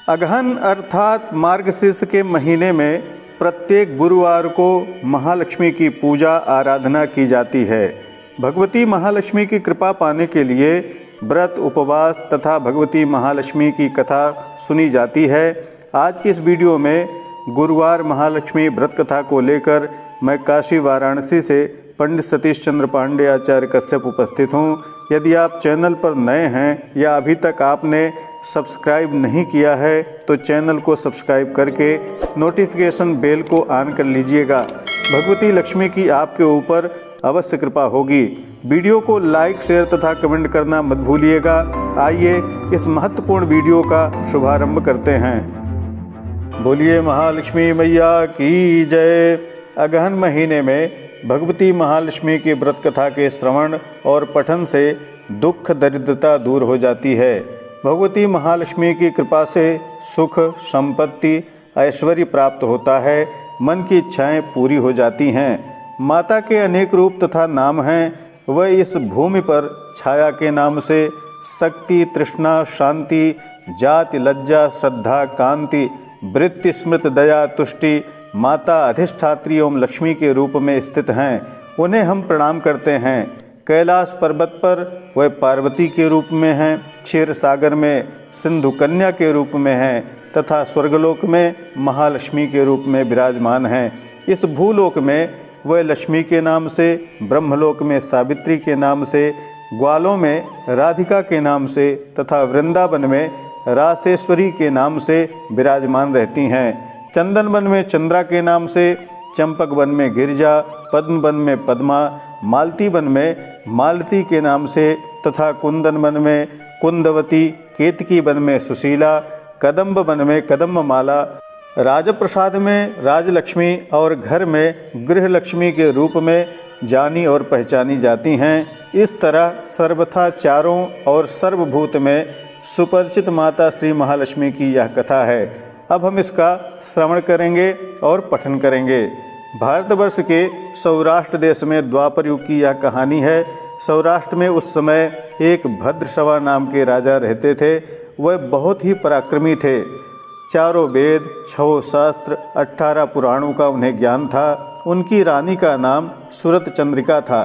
अगहन अर्थात मार्गशीर्ष के महीने में प्रत्येक गुरुवार को महालक्ष्मी की पूजा आराधना की जाती है। भगवती महालक्ष्मी की कृपा पाने के लिए व्रत उपवास तथा भगवती महालक्ष्मी की कथा सुनी जाती है। आज की इस वीडियो में गुरुवार महालक्ष्मी व्रत कथा को लेकर मैं काशी वाराणसी से पंडित सतीश चंद्र पांडे आचार्य कश्यप उपस्थित हूँ। यदि आप चैनल पर नए हैं या अभी तक आपने सब्सक्राइब नहीं किया है तो चैनल को सब्सक्राइब करके नोटिफिकेशन बेल को ऑन कर लीजिएगा। भगवती लक्ष्मी की आपके ऊपर अवश्य कृपा होगी। वीडियो को लाइक शेयर तथा कमेंट करना मत भूलिएगा। आइए इस महत्वपूर्ण वीडियो का शुभारंभ करते हैं। बोलिए महालक्ष्मी मैया की जय। अगहन महीने में भगवती महालक्ष्मी की व्रत कथा के श्रवण और पठन से दुख दरिद्रता दूर हो जाती है। भगवती महालक्ष्मी की कृपा से सुख संपत्ति ऐश्वर्य प्राप्त होता है। मन की इच्छाएं पूरी हो जाती हैं। माता के अनेक रूप तथा नाम हैं। वह इस भूमि पर छाया के नाम से शक्ति तृष्णा शांति जाति लज्जा श्रद्धा कांति वृत्ति स्मृत दया तुष्टि माता अधिष्ठात्री एवं लक्ष्मी के रूप में स्थित हैं। उन्हें हम प्रणाम करते हैं। कैलाश पर्वत पर वह पार्वती के रूप में हैं, क्षीर सागर में सिंधु कन्या के रूप में हैं तथा स्वर्गलोक में महालक्ष्मी के रूप में विराजमान हैं। इस भूलोक में वह लक्ष्मी के नाम से, ब्रह्मलोक में सावित्री के नाम से, ग्वालों में राधिका के नाम से तथा वृंदावन में रासेश्वरी के नाम से विराजमान रहती हैं। चंदन वन में चंद्रा के नाम से, चंपक वन में गिरिजा, पद्म वन में पद्मा, मालती वन में मालती के नाम से तथा कुंदन वन में कुंदवती, केतकी वन में सुशीला, कदम्ब वन में कदम्बमाला, राजप्रसाद में राजलक्ष्मी और घर में गृहलक्ष्मी के रूप में जानी और पहचानी जाती हैं। इस तरह सर्वथा चारों और सर्वभूत में सुपरिचित माता श्री महालक्ष्मी की यह कथा है। अब हम इसका श्रवण करेंगे और पठन करेंगे। भारतवर्ष के सौराष्ट्र देश में द्वापर युग की यह कहानी है। सौराष्ट्र में उस समय एक भद्रशवा नाम के राजा रहते थे। वह बहुत ही पराक्रमी थे। चारों वेद, 6 शास्त्र, 18 पुराणों का उन्हें ज्ञान था। उनकी रानी का नाम सुरत चंद्रिका था।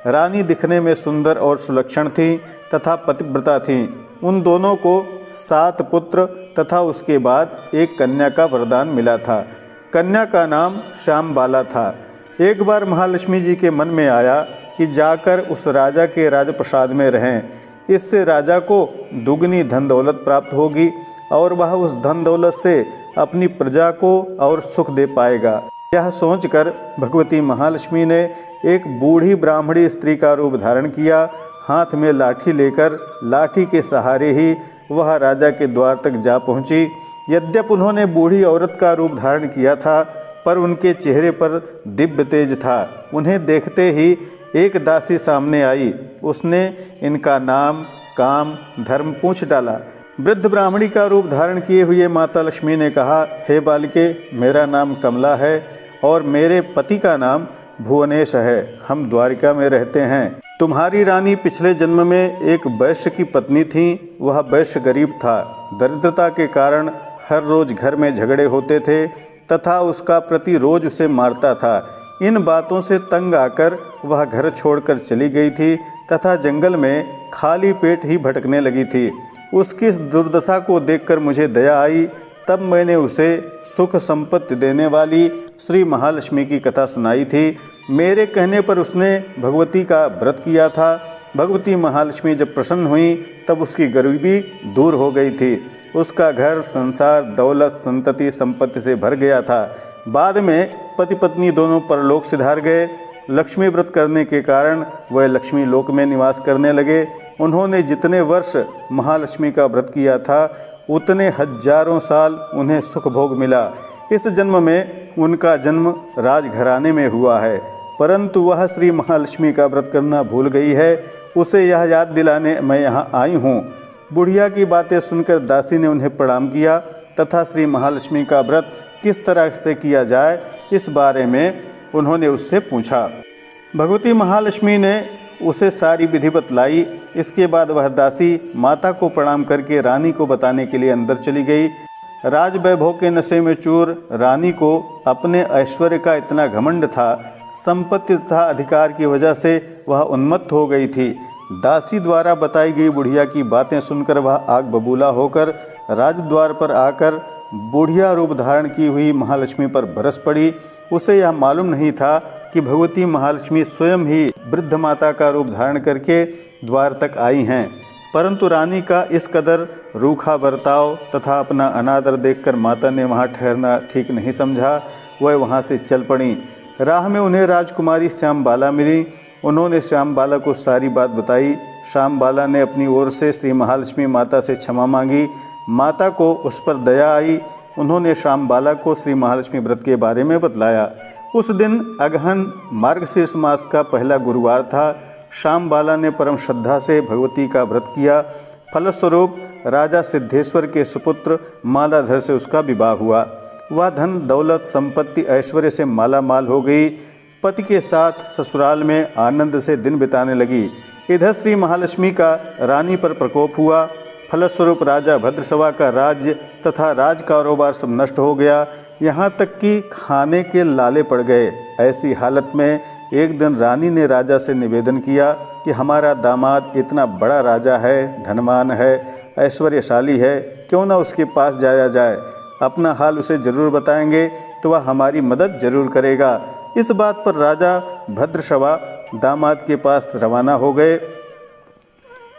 रानी दिखने में सुंदर और सुलक्षण थी तथा पतिव्रता थीं। उन दोनों को 7 पुत्र तथा उसके बाद एक कन्या का वरदान मिला था। कन्या का नाम श्यामबाला था। एक बार महालक्ष्मी जी के मन में आया कि जाकर उस राजा के राजप्रसाद में रहें। इससे राजा को दुगनी धन दौलत प्राप्त होगी और वह उस धन दौलत से अपनी प्रजा को और सुख दे पाएगा। यह सोचकर भगवती महालक्ष्मी ने एक बूढ़ी ब्राह्मणी स्त्री का रूप धारण किया। हाथ में लाठी लेकर लाठी के सहारे ही वह राजा के द्वार तक जा पहुंची। यद्यपि उन्होंने बूढ़ी औरत का रूप धारण किया था पर उनके चेहरे पर दिव्य तेज था। उन्हें देखते ही एक दासी सामने आई। उसने इनका नाम काम धर्म पूछ डाला। वृद्ध ब्राह्मणी का रूप धारण किए हुए माता लक्ष्मी ने कहा, हे बालिके, मेरा नाम कमला है और मेरे पति का नाम भुवनेश है। हम द्वारिका में रहते हैं। तुम्हारी रानी पिछले जन्म में एक वैश्य की पत्नी थी। वह वैश्य गरीब था। दरिद्रता के कारण हर रोज घर में झगड़े होते थे तथा उसका प्रति रोज उसे मारता था। इन बातों से तंग आकर वह घर छोड़कर चली गई थी तथा जंगल में खाली पेट ही भटकने लगी थी। उसकी इस दुर्दशा को देखकर मुझे दया आई। तब मैंने उसे सुख संपत्ति देने वाली श्री महालक्ष्मी की कथा सुनाई थी। मेरे कहने पर उसने भगवती का व्रत किया था। भगवती महालक्ष्मी जब प्रसन्न हुई तब उसकी गरीबी दूर हो गई थी। उसका घर संसार दौलत संतति संपत्ति से भर गया था। बाद में पति पत्नी दोनों परलोक सिधार गए। लक्ष्मी व्रत करने के कारण वह लक्ष्मी लोक में निवास करने लगे। उन्होंने जितने वर्ष महालक्ष्मी का व्रत किया था उतने हजारों साल उन्हें सुख भोग मिला। इस जन्म में उनका जन्म राजघराने में हुआ है परंतु वह श्री महालक्ष्मी का व्रत करना भूल गई है। उसे यह याद दिलाने मैं यहाँ आई हूँ। बुढ़िया की बातें सुनकर दासी ने उन्हें प्रणाम किया तथा श्री महालक्ष्मी का व्रत किस तरह से किया जाए इस बारे में उन्होंने उससे पूछा। भगवती महालक्ष्मी ने उसे सारी विधि बतलाई। इसके बाद वह दासी माता को प्रणाम करके रानी को बताने के लिए अंदर चली गई। राज वैभव के नशे में चूर रानी को अपने ऐश्वर्य का इतना घमंड था, संपत्ति तथा अधिकार की वजह से वह उन्मत्त हो गई थी। दासी द्वारा बताई गई बुढ़िया की बातें सुनकर वह आग बबूला होकर राजद्वार पर आकर बुढ़िया रूप धारण की हुई महालक्ष्मी पर बरस पड़ी। उसे यह मालूम नहीं था कि भगवती महालक्ष्मी स्वयं ही वृद्ध माता का रूप धारण करके द्वार तक आई हैं, परंतु रानी का इस कदर रूखा बर्ताव तथा अपना अनादर देखकर माता ने वहाँ ठहरना ठीक नहीं समझा। वह वहाँ से चल पड़ी। राह में उन्हें राजकुमारी श्यामबाला मिली। उन्होंने श्यामबाला को सारी बात बताई। श्यामबाला ने अपनी ओर से श्री महालक्ष्मी माता से क्षमा मांगी। माता को उस पर दया आई। उन्होंने श्यामबाला को श्री महालक्ष्मी व्रत के बारे में बतलाया। उस दिन अगहन मार्गशीर्ष मास का पहला गुरुवार था। श्यामबाला ने परम श्रद्धा से भगवती का व्रत किया। फलस्वरूप राजा सिद्धेश्वर के सुपुत्र मालाधर से उसका विवाह हुआ। वह धन दौलत संपत्ति ऐश्वर्य से माला माल हो गई। पति के साथ ससुराल में आनंद से दिन बिताने लगी। इधर श्री महालक्ष्मी का रानी पर प्रकोप हुआ। फलस्वरूप राजा भद्रशवा का राज्य तथा राज कारोबार सब नष्ट हो गया, यहाँ तक कि खाने के लाले पड़ गए। ऐसी हालत में एक दिन रानी ने राजा से निवेदन किया कि हमारा दामाद इतना बड़ा राजा है, धनवान है, ऐश्वर्यशाली है, क्यों ना उसके पास जाया जाए। अपना हाल उसे जरूर बताएंगे तो वह हमारी मदद जरूर करेगा। इस बात पर राजा भद्रशवा दामाद के पास रवाना हो गए।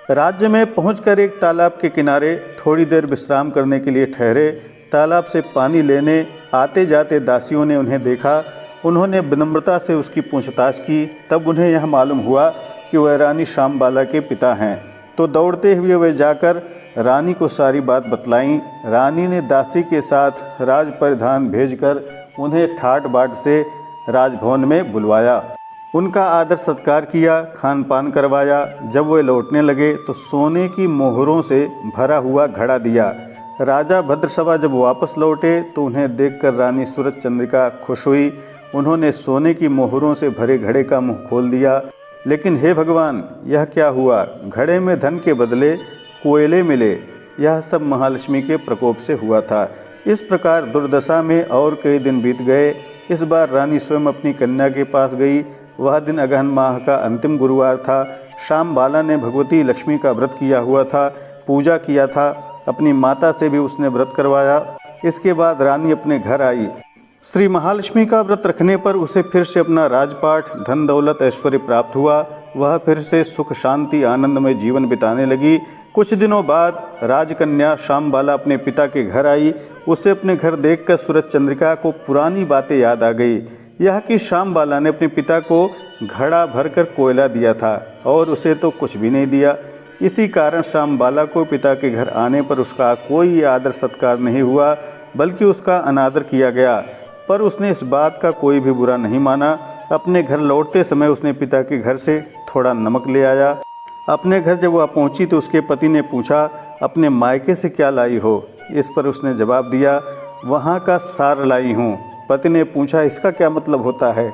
राज्य में पहुंचकर एक तालाब के किनारे थोड़ी देर विश्राम करने के लिए ठहरे। तालाब से पानी लेने आते जाते दासियों ने उन्हें देखा। उन्होंने विनम्रता से उसकी पूछताछ की। तब उन्हें यह मालूम हुआ कि वह रानी श्यामबाला के पिता हैं। तो दौड़ते हुए वे जाकर रानी को सारी बात बतलाई। रानी ने दासी के साथ राज परिधान भेजकर उन्हें ठाट बाट से राजभवन में बुलवाया। उनका आदर सत्कार किया, खान पान करवाया। जब वे लौटने लगे तो सोने की मोहरों से भरा हुआ घड़ा दिया। राजा भद्रशवा जब वापस लौटे तो उन्हें देखकर रानी सूरज चंद्रिका खुश हुई। उन्होंने सोने की मोहरों से भरे घड़े का मुंह खोल दिया। लेकिन हे भगवान, यह क्या हुआ? घड़े में धन के बदले कोयले मिले। यह सब महालक्ष्मी के प्रकोप से हुआ था। इस प्रकार दुर्दशा में और कई दिन बीत गए। इस बार रानी स्वयं अपनी कन्या के पास गई। वह दिन अगहन माह का अंतिम गुरुवार था। श्यामबाला ने भगवती लक्ष्मी का व्रत किया हुआ था, पूजा किया था। अपनी माता से भी उसने व्रत करवाया। इसके बाद रानी अपने घर आई। श्री महालक्ष्मी का व्रत रखने पर उसे फिर से अपना राजपाट, धन दौलत, ऐश्वर्य प्राप्त हुआ। वह फिर से सुख शांति आनंदमय जीवन बिताने लगी। कुछ दिनों बाद राजकन्या श्यामबाला अपने पिता के घर आई। उसे अपने घर देखकर सूरज चंद्रिका को पुरानी बातें याद आ गई। यह कि श्यामबाला ने अपने पिता को घड़ा भरकर कोयला दिया था और उसे तो कुछ भी नहीं दिया। इसी कारण श्यामबाला को पिता के घर आने पर उसका कोई आदर सत्कार नहीं हुआ, बल्कि उसका अनादर किया गया। पर उसने इस बात का कोई भी बुरा नहीं माना। अपने घर लौटते समय उसने पिता के घर से थोड़ा नमक ले आया। अपने घर जब वह पहुंची तो उसके पति ने पूछा, अपने मायके से क्या लाई हो? इस पर उसने जवाब दिया, वहाँ का सार लाई हूँ। पति ने पूछा, इसका क्या मतलब होता है?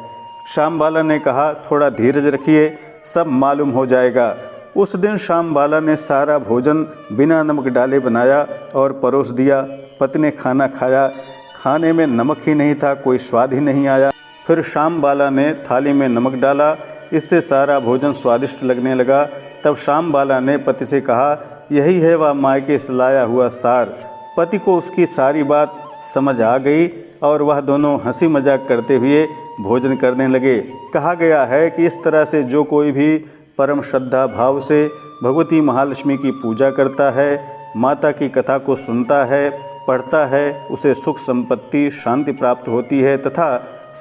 श्यामबाला ने कहा, थोड़ा धीरज रखिए, सब मालूम हो जाएगा। उस दिन श्यामबाला ने सारा भोजन बिना नमक डाले बनाया और परोस दिया। पति ने खाना खाया। खाने में नमक ही नहीं था, कोई स्वाद ही नहीं आया। फिर श्यामबाला ने थाली में नमक डाला। इससे सारा भोजन स्वादिष्ट लगने लगा। तब श्यामबाला ने पति से कहा, यही है वह मायके से लाया हुआ सार। पति को उसकी सारी बात समझ आ गई और वह दोनों हंसी मजाक करते हुए भोजन करने लगे। कहा गया है कि इस तरह से जो कोई भी परम श्रद्धा भाव से भगवती महालक्ष्मी की पूजा करता है, माता की कथा को सुनता है, पढ़ता है, उसे सुख संपत्ति शांति प्राप्त होती है तथा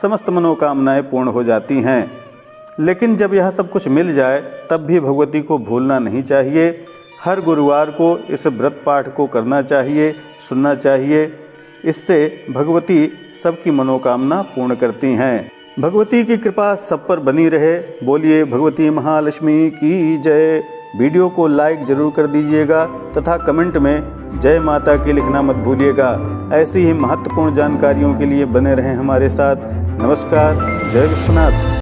समस्त मनोकामनाएं पूर्ण हो जाती हैं। लेकिन जब यह सब कुछ मिल जाए तब भी भगवती को भूलना नहीं चाहिए। हर गुरुवार को इस व्रत पाठ को करना चाहिए, सुनना चाहिए। इससे भगवती सबकी मनोकामना पूर्ण करती हैं। भगवती की कृपा सब पर बनी रहे। बोलिए भगवती महालक्ष्मी की जय। वीडियो को लाइक जरूर कर दीजिएगा तथा कमेंट में जय माता की लिखना मत भूलिएगा। ऐसी ही महत्वपूर्ण जानकारियों के लिए बने रहें हमारे साथ। नमस्कार। जय विश्वनाथ।